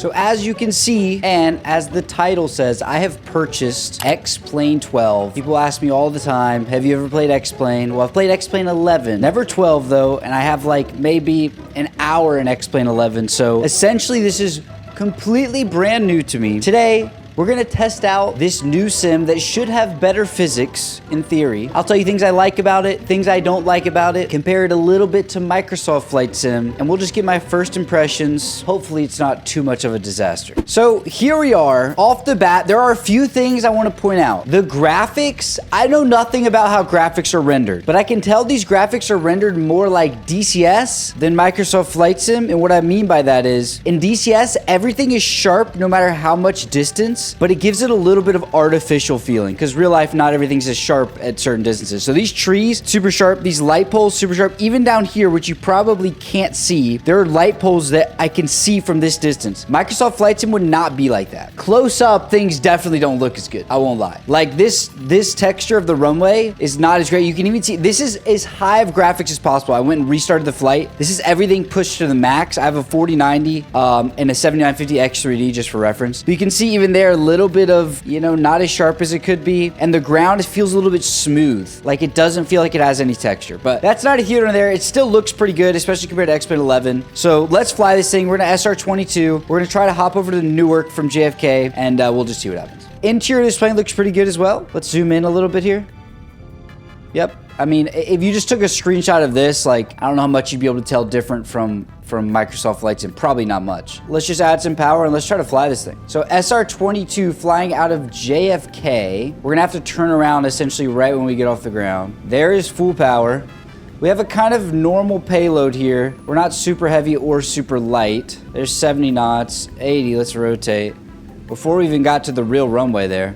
So as you can see, and as the title says, I have purchased X-Plane 12. People ask me all the time, have you ever played X-Plane? Well, I've played X-Plane 11, never 12 though, and I have like maybe an hour in X-Plane 11. So essentially this is completely brand new to me. Today, we're gonna test out this new sim that should have better physics in theory. I'll tell you things I like about it, things I don't like about it, compare it a little bit to Microsoft Flight Sim, and we'll just get my first impressions. Hopefully it's not too much of a disaster. So here we are, off the bat, there are a few things I wanna point out. The graphics, I know nothing about how graphics are rendered, but I can tell these graphics are rendered more like DCS than Microsoft Flight Sim, and what I mean by that is, in DCS, everything is sharp no matter how much distance, but it gives it a little bit of artificial feeling because real life, not everything's as sharp at certain distances. So these trees, super sharp, these light poles, super sharp. Even down here, which you probably can't see, there are light poles that I can see from this distance. Microsoft Flight Sim would not be like that. Close up, things definitely don't look as good. I won't lie. Like this texture of the runway is not as great. You can even see, this is as high of graphics as possible. I went and restarted the flight. This is everything pushed to the max. I have a 4090 and a 7950 X330 just for reference. But you can see even there, a little bit of, you know, not as sharp as it could be. And the ground feels a little bit smooth. Like it doesn't feel like it has any texture. But that's not a here nor there. It still looks pretty good, especially compared to X-Plane 11. So let's fly this thing. We're gonna SR-22. We're gonna try to hop over to Newark from JFK and we'll just see what happens. Interior of this plane looks pretty good as well. Let's zoom in a little bit here. Yep. I mean, if you just took a screenshot of this, like, I don't know how much you'd be able to tell different from Microsoft Flight Sim. Probably not much. Let's just add some power and let's try to fly this thing. So SR-22 flying out of JFK. We're gonna have to turn around essentially right when we get off the ground. There is full power. We have a kind of normal payload here. We're not super heavy or super light. There's 70 knots, 80, let's rotate. Before we even got to the real runway there.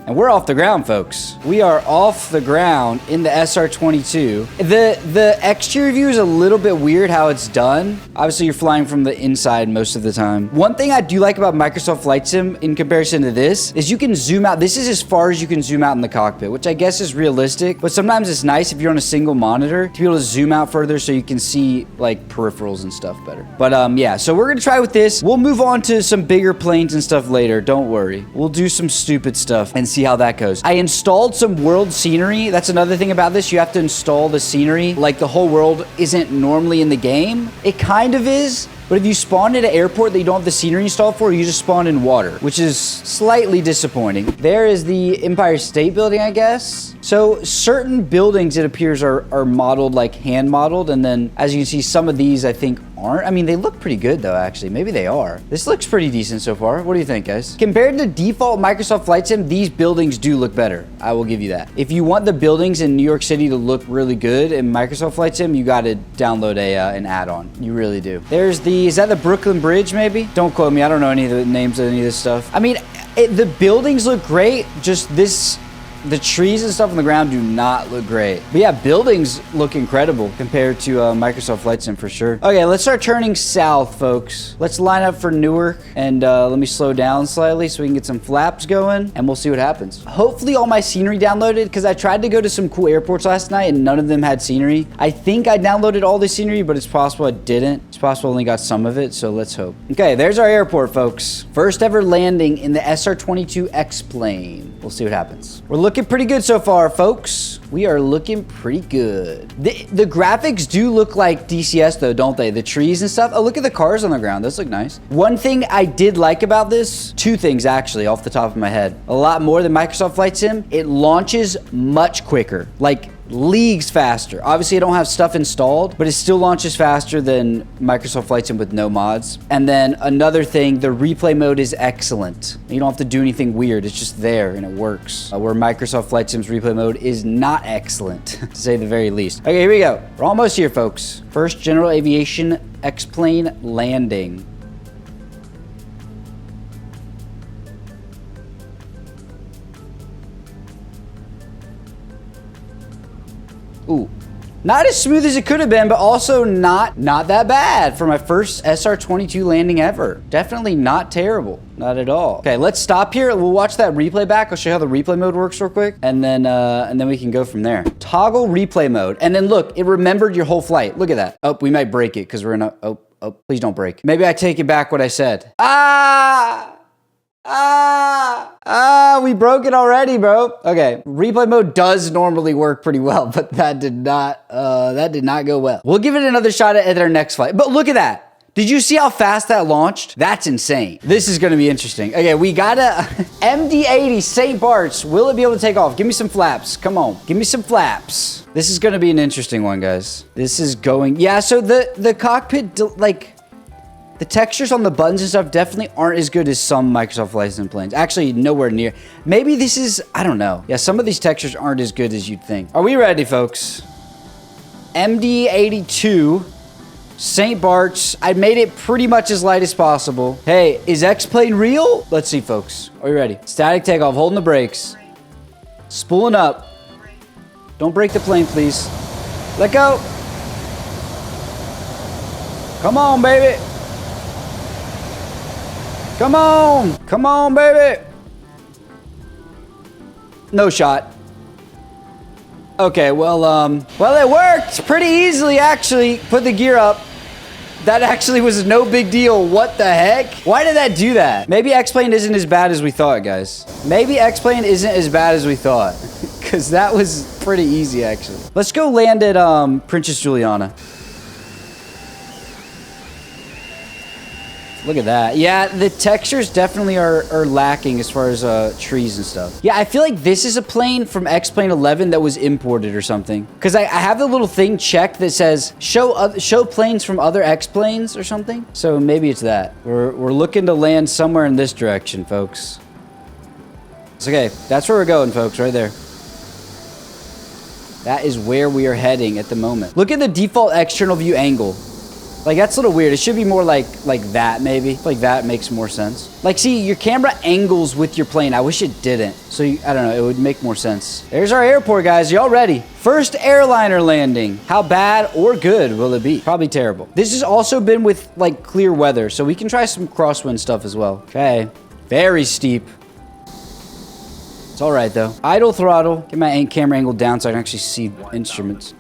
And we're off the ground, folks. We are off the ground in the SR-22. The exterior view is a little bit weird how it's done. Obviously, you're flying from the inside most of the time. One thing I do like about Microsoft Flight Sim in comparison to this is you can zoom out. This is as far as you can zoom out in the cockpit, which I guess is realistic, but sometimes it's nice if you're on a single monitor to be able to zoom out further so you can see like peripherals and stuff better. But yeah, so we're gonna try with this. We'll move on to some bigger planes and stuff later. Don't worry. We'll do some stupid stuff and see how that goes. I installed some world scenery. That's another thing about this. You have to install the scenery. Like the whole world isn't normally in the game. It kind of is. But if you spawn at an airport that you don't have the scenery installed for, you just spawn in water, which is slightly disappointing. There is the Empire State Building, I guess. So certain buildings, it appears, are modeled, like hand modeled. And then as you can see, some of these I think aren't. I mean, they look pretty good though, actually. Maybe they are. This looks pretty decent so far. What do you think, guys? Compared to default Microsoft Flight Sim, these buildings do look better. I will give you that. If you want the buildings in New York City to look really good in Microsoft Flight Sim, you got to download an add-on. You really do. There's is that the Brooklyn Bridge, maybe? Don't quote me. I don't know any of the names of any of this stuff. I mean, the buildings look great. Just the trees and stuff on the ground do not look great. But yeah, buildings look incredible compared to Microsoft Flight Sim for sure. Okay, let's start turning south, folks. Let's line up for Newark and let me slow down slightly so we can get some flaps going and we'll see what happens. Hopefully all my scenery downloaded because I tried to go to some cool airports last night and none of them had scenery. I think I downloaded all the scenery, but it's possible I didn't. It's possible I only got some of it, so let's hope. Okay, there's our airport, folks. First ever landing in the SR-22 X-Plane. We'll see what happens. We're looking pretty good so far, folks. We are looking pretty good. The graphics do look like DCS though, don't they? The trees and stuff. Oh, look at the cars on the ground. Those look nice. One thing I did like about this, two things actually off the top of my head. A lot more than Microsoft Flight Sim. It launches much quicker. Like leagues faster. Obviously, I don't have stuff installed, but it still launches faster than Microsoft Flight Sim with no mods. And then another thing, the replay mode is excellent. You don't have to do anything weird. It's just there and it works. Where Microsoft Flight Sim's replay mode is not excellent, to say the very least. Okay, here we go. We're almost here, folks. First general aviation X-plane landing. Ooh, not as smooth as it could have been, but also not that bad for my first SR-22 landing ever. Definitely not terrible, not at all. Okay, let's stop here. We'll watch that replay back. I'll show you how the replay mode works real quick, and then we can go from there. Toggle replay mode, and then look, it remembered your whole flight. Look at that. Oh, we might break it because we're in a. Oh. Oh, please don't break. Maybe I take it back what I said. We broke it already, bro. Okay, replay mode does normally work pretty well, but that did not go well. We'll give it another shot at our next flight. But look at that. Did you see how fast that launched? That's insane. This is gonna be interesting. Okay, we got a MD-80 St. Barts. Will it be able to take off? Give me some flaps. Come on, give me some flaps. This is gonna be an interesting one, guys. This is going, yeah, so the cockpit, like, the textures on the buttons and stuff definitely aren't as good as some Microsoft Flight Sim planes. Actually, nowhere near. Maybe this is, I don't know. Yeah, some of these textures aren't as good as you'd think. Are we ready, folks? MD-82. St. Barts. I made it pretty much as light as possible. Hey, is X-plane real? Let's see, folks. Are you ready? Static takeoff, holding the brakes. Spooling up. Don't break the plane, please. Let go. Come on, baby. Come on. Come on, baby. No shot. Okay, well, it worked pretty easily, actually. Put the gear up. That actually was no big deal. What the heck? Why did that do that? Maybe X-plane isn't as bad as we thought, guys. Maybe X-plane isn't as bad as we thought. Because that was pretty easy, actually. Let's go land at Princess Juliana. Look at that. Yeah, the textures definitely are lacking as far as trees and stuff. Yeah, I feel like this is a plane from X-plane 11 that was imported or something. Because I have the little thing checked that says show planes from other X-planes or something. So maybe it's that. We're looking to land somewhere in this direction, folks. It's okay. That's where we're going, folks, right there. That is where we are heading at the moment. Look at the default external view angle. Like, that's a little weird. It should be more like that, maybe. Like, that makes more sense. Like, see, your camera angles with your plane. I wish it didn't. So, I don't know. It would make more sense. There's our airport, guys. Y'all ready? First airliner landing. How bad or good will it be? Probably terrible. This has also been with, like, clear weather. So, we can try some crosswind stuff as well. Okay. Very steep. It's all right, though. Idle throttle. Get my camera angle down so I can actually see instruments.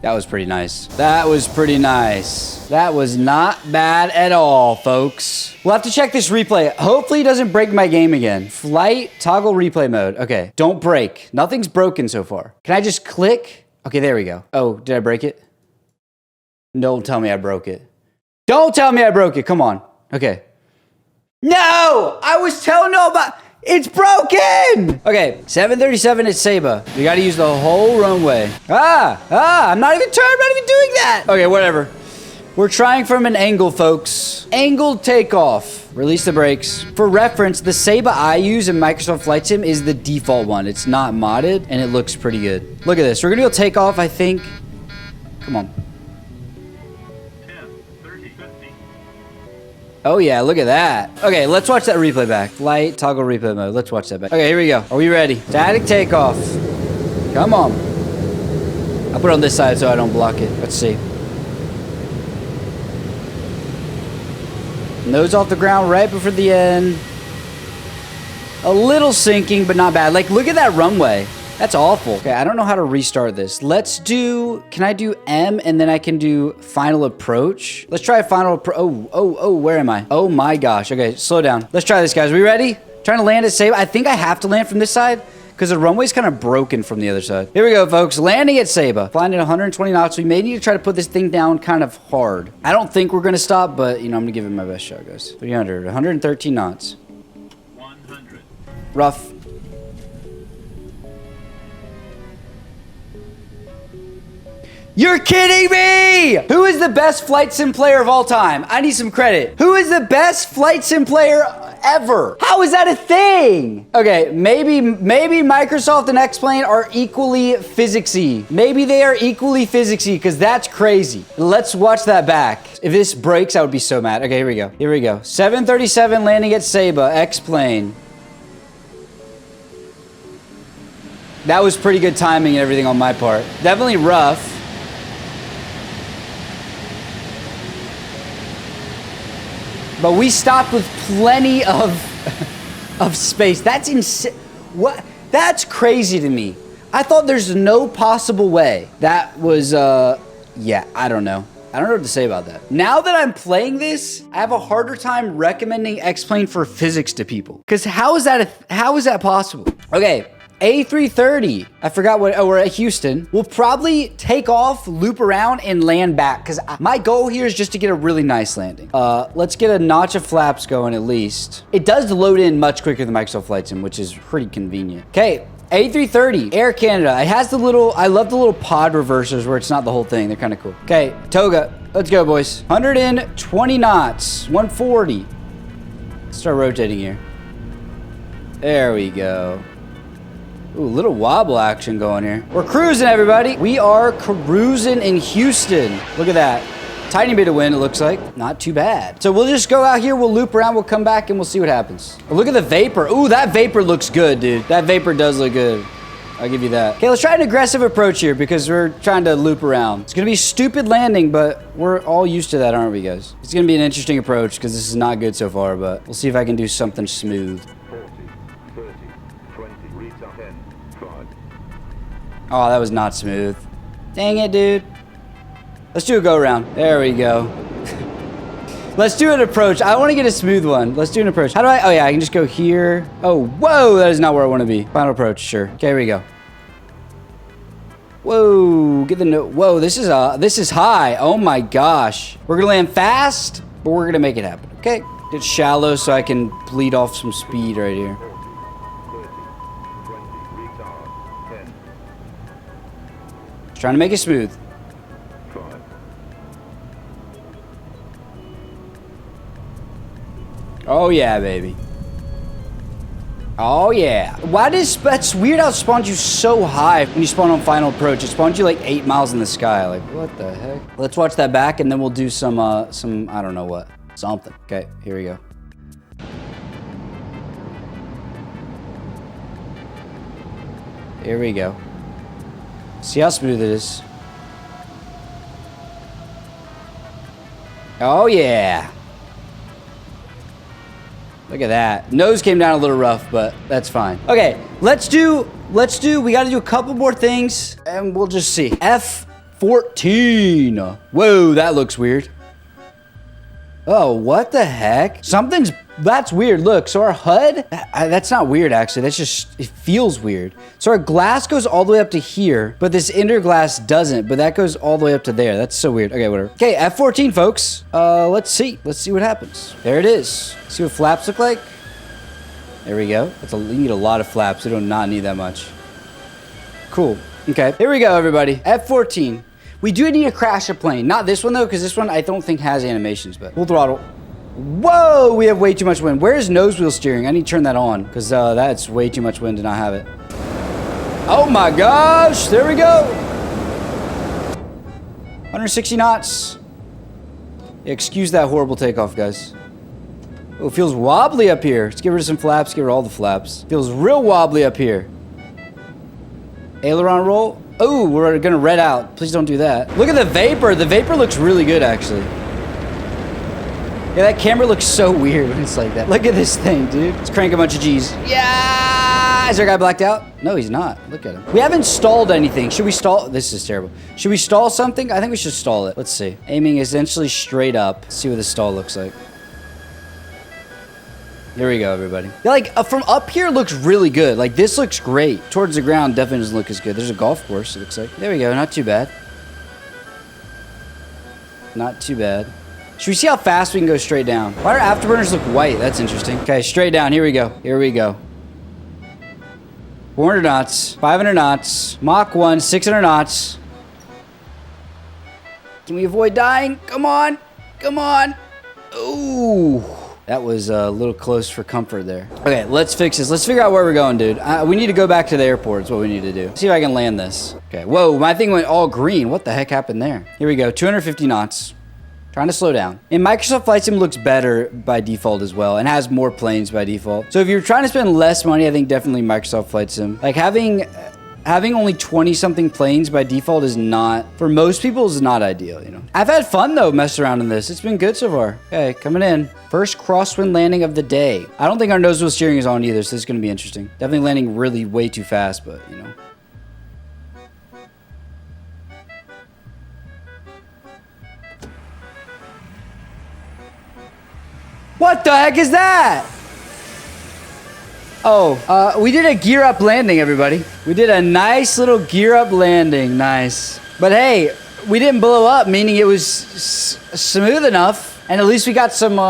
That was pretty nice. That was pretty nice. That was not bad at all, folks. We'll have to check this replay. Hopefully it doesn't break my game again. Flight, toggle replay mode. Okay, don't break. Nothing's broken so far. Can I just click? Okay, there we go. Oh, did I break it? Don't tell me I broke it. Don't tell me I broke it. Come on. Okay. No! I was telling you about... It's broken! Okay, 737 at Saba. We gotta use the whole runway. I'm not even doing that! Okay, whatever. We're trying from an angle, folks. Angled takeoff. Release the brakes. For reference, the Saba I use in Microsoft Flight Sim is the default one. It's not modded, and it looks pretty good. Look at this. We're gonna go take off, I think. Come on. Oh yeah, look at that. Okay, let's watch that replay back. Flight, toggle replay mode. Let's watch that back. Okay, here we go. Are we ready? Static takeoff. Come on. I'll put it on this side so I don't block it. Let's see. Nose off the ground right before the end. A little sinking, but not bad. Like, look at that runway. That's awful. Okay, I don't know how to restart this. Let's do, can I do M and then I can do final approach? Let's try final approach. Oh, where am I? Oh my gosh. Okay, slow down. Let's try this, guys. Are we ready? Trying to land at Saba. I think I have to land from this side because the runway's kind of broken from the other side. Here we go, folks. Landing at Saba. Flying at 120 knots. We may need to try to put this thing down kind of hard. I don't think we're going to stop, but, you know, I'm going to give it my best shot, guys. 300, 113 knots. 100. Rough. You're kidding me! Who is the best flight sim player of all time? I need some credit. Who is the best flight sim player ever? How is that a thing? Okay, maybe Microsoft and X-plane are equally physicsy. Maybe they are equally physicsy because that's crazy. Let's watch that back. If this breaks, I would be so mad. Okay, here we go. Here we go. 737 landing at Saba, X-plane. That was pretty good timing and everything on my part. Definitely rough. But we stopped with plenty of space. That's insane. What? That's crazy to me. I thought there's no possible way. That was, yeah, I don't know. I don't know what to say about that. Now that I'm playing this, I have a harder time recommending X-Plane for physics to people. Because how is that possible? Okay, A330. I forgot what, oh, we're at Houston. We'll probably take off, loop around, and land back. Because my goal here is just to get a really nice landing. Let's get a notch of flaps going at least. It does load in much quicker than Microsoft Flight Sim, which is pretty convenient. Okay. A330, Air Canada. It has the little, I love the little pod reversers where it's not the whole thing. They're kind of cool. Okay, Toga, let's go, boys. 120 knots, 140. Let's start rotating here. There we go. Ooh, little wobble action going here. We're cruising, everybody. We are cruising in Houston. Look at that. Tiny bit of wind, it looks like. Not too bad. So we'll just go out here, we'll loop around, we'll come back, and we'll see what happens. Oh, look at the vapor. Ooh, that vapor looks good, dude. That vapor does look good. I'll give you that. Okay, let's try an aggressive approach here because we're trying to loop around. It's gonna be a stupid landing, but we're all used to that, aren't we, guys? It's gonna be an interesting approach because this is not good so far, but we'll see if I can do something smooth. 40, 30, 20, restart 10, 5. Oh, that was not smooth. Dang it, dude. Let's do a go around. There we go. Let's do an approach. I want to get a smooth one. Let's do an approach. How do I? Oh yeah, I can just go here. Oh, whoa, that is not where I want to be. Final approach, sure. Okay, here we go. Whoa, get the note. Whoa, this is high. Oh my gosh. We're gonna land fast, but we're gonna make it happen. Okay, get shallow so I can bleed off some speed right here. 40, 30, 20, retard 10, Trying to make it smooth. 5. Oh yeah, baby. Oh yeah. Why does, that's weird how it spawns you so high when you spawn on final approach. It spawns you like 8 miles in the sky. Like, what the heck? Let's watch that back and then we'll do some, I don't know what. Something. Okay, here we go. Here we go. See how smooth it is. Oh yeah. Look at that. Nose came down a little rough, but that's fine. Okay, let's do, we gotta do a couple more things and we'll just see. F14. Whoa, that looks weird. Oh, what the heck? That's weird. Look, so our HUD, that's not weird actually. That's just, it feels weird. So our glass goes all the way up to here, but this inner glass doesn't, but that goes all the way up to there. That's so weird. Okay, whatever. Okay, F14, folks. Let's see what happens. There it is. See what flaps look like? There we go. You need a lot of flaps. You do not need that much. Cool. Okay, here we go, everybody. F14. We do need to crash a plane. Not this one, though, because this one I don't think has animations, but full throttle. Whoa, we have way too much wind. Where is nose wheel steering? I need to turn that on, because that's way too much wind to not have it. Oh, my gosh. There we go. 160 knots. Excuse that horrible takeoff, guys. Oh, it feels wobbly up here. Let's get rid of some flaps. Get rid of all the flaps. Feels real wobbly up here. Aileron roll. Oh, we're gonna red out. Please don't do that. Look at the vapor. The vapor looks really good, actually. Yeah, that camera looks so weird when it's like that. Look at this thing, dude. Let's crank a bunch of G's. Yeah! Is our guy blacked out? No, he's not. Look at him. We haven't stalled anything. Should we stall? This is terrible. Should we stall something? I think we should stall it. Let's see. Aiming essentially straight up. Let's see what the stall looks like. There we go, everybody. Yeah, like, from up here looks really good. Like, this looks great. Towards the ground definitely doesn't look as good. There's a golf course, it looks like. There we go. Not too bad. Not too bad. Should we see how fast we can go straight down? Why do our afterburners look white? That's interesting. Okay, straight down. Here we go. Here we go. 400 knots. 500 knots. Mach 1. 600 knots. Can we avoid dying? Come on. Come on. Ooh. That was a little close for comfort there. Okay, let's fix this. Let's figure out where we're going, dude. We need to go back to the airport is what we need to do. See if I can land this. Okay, whoa, my thing went all green. What the heck happened there? Here we go, 250 knots. Trying to slow down. And Microsoft Flight Sim looks better by default as well and has more planes by default. So if you're trying to spend less money, I think definitely Microsoft Flight Sim. Like having having only 20 something planes by default is not, for most people, is not ideal, you know. I've had fun though messing around in this. It's been good so far. Okay, coming in. First crosswind landing of the day. I don't think our nose wheel steering is on either, so this is gonna be interesting. Definitely landing really way too fast, but you know. What the heck is that? Oh, we did a gear up landing, everybody. We did a nice little gear up landing. Nice. But hey, we didn't blow up, meaning it was smooth enough. And at least we got some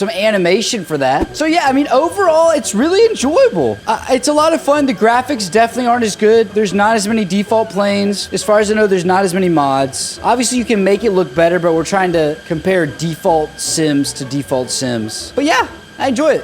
animation for that. So yeah, I mean, overall, it's really enjoyable. It's a lot of fun. The graphics definitely aren't as good. There's not as many default planes. As far as I know, there's not as many mods. Obviously, you can make it look better, but we're trying to compare default sims to default sims. But yeah, I enjoy it.